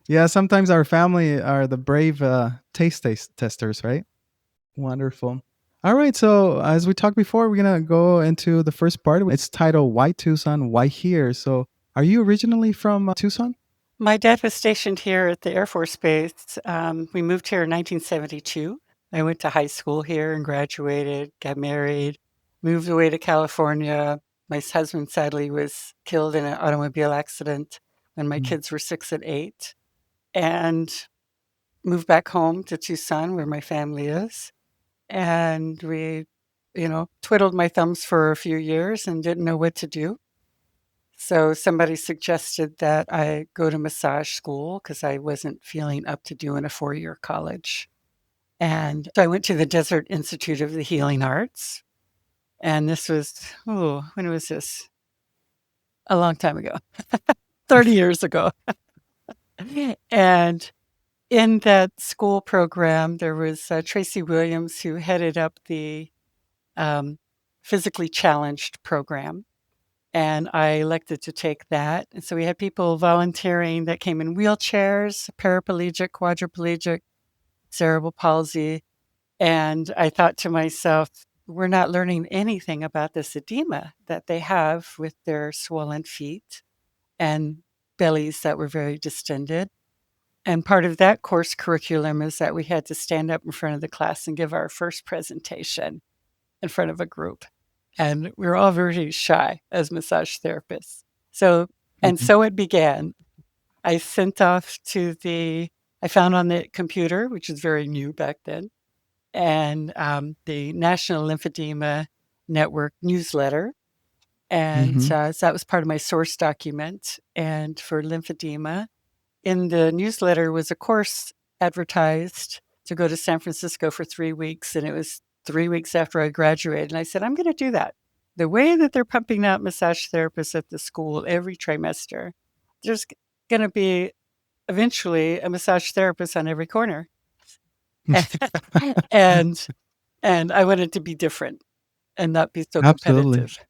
Yeah, sometimes our family are the brave taste testers, right? Wonderful. All right, so as we talked before, we're gonna go into the first part. It's titled "Why Tucson? Why Here?" So, are you originally from Tucson? My dad was stationed here at the Air Force Base. We moved here in 1972. I went to high school here and graduated, got married, moved away to California. My husband sadly was killed in an automobile accident when my Mm. kids were 6 and 8, and moved back home to Tucson where my family is. And we, twiddled my thumbs for a few years and didn't know what to do. So somebody suggested that I go to massage school because I wasn't feeling up to doing a 4-year college. And so I went to the Desert Institute of the Healing Arts. And this was, oh, when was this? A long time ago, 30 years ago. And in that school program, there was Tracy Williams, who headed up the um, physically challenged program. And I elected to take that. And so we had people volunteering that came in wheelchairs, paraplegic, quadriplegic, cerebral palsy. And I thought to myself, we're not learning anything about this edema that they have with their swollen feet and bellies that were very distended. And part of that course curriculum is that we had to stand up in front of the class and give our first presentation in front of a group. And we were all very shy as massage therapists. So, and Mhm. so it began. I sent off I found on the computer, which is very new back then, and the National Lymphedema Network newsletter. And Mhm. so that was part of my source document. And for lymphedema, in the newsletter was a course advertised to go to San Francisco for 3 weeks. And it was 3 weeks after I graduated. And I said, I'm going to do that. The way that they're pumping out massage therapists at the school every trimester, there's going to be eventually a massage therapist on every corner. and and I wanted to be different and not be so Absolutely. competitive.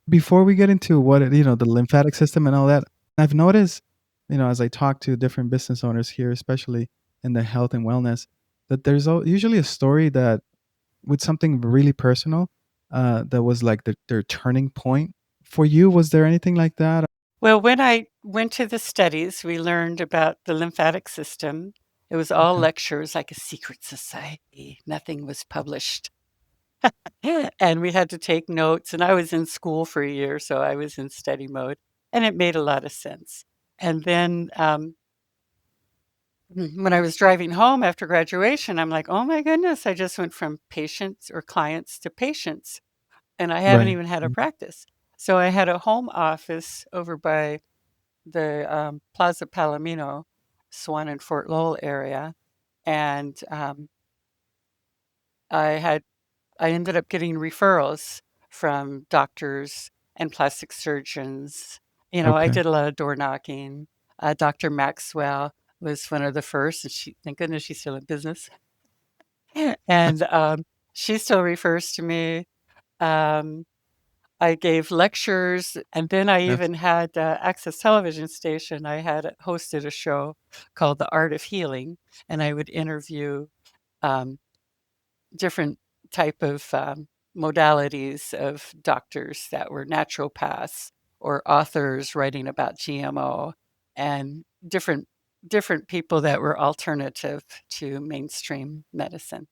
Before we get into the lymphatic system and all that, I've noticed, as I talk to different business owners here, especially in the health and wellness, that there's usually a story that with something really personal, that was like their turning point. For you, was there anything like that? Well, when I went to the studies, we learned about the lymphatic system. It was all Okay. lectures, like a secret society. Nothing was published. And we had to take notes. And I was in school for a year, so I was in study mode. And it made a lot of sense. And then when I was driving home after graduation, I'm like, oh my goodness, I just went from patients or clients to patients. And I haven't Right. even had a practice. So I had a home office over by the Plaza Palomino, Swan and Fort Lowell area. And I had I ended up getting referrals from doctors and plastic surgeons. I Okay. did a lot of door knocking. Dr. Maxwell was one of the first, and thank goodness she's still in business. And she still refers to me. Um, I gave lectures, and then I That's even had Access Television Station. I had hosted a show called The Art of Healing, and I would interview um, different type of modalities of doctors that were naturopaths or authors writing about GMO and different people that were alternative to mainstream medicine.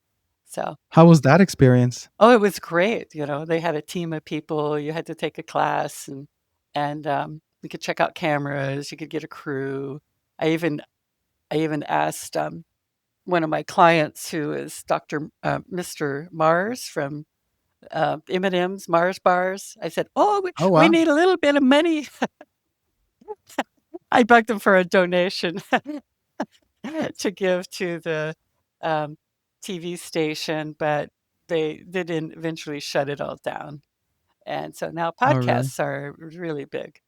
So, how was that experience? oh, it was great. They had a team of people. You had to take a class, and you could check out cameras. You could get a crew. I even I even asked one of my clients, who is Dr. Mr. Mars from M&M's Mars bars. I said, "Oh, we, Oh we wow. need a little bit of money." I bugged them for a donation to give to the um, TV station, but they did eventually shut it all down. And so now Oh really? podcasts are really big.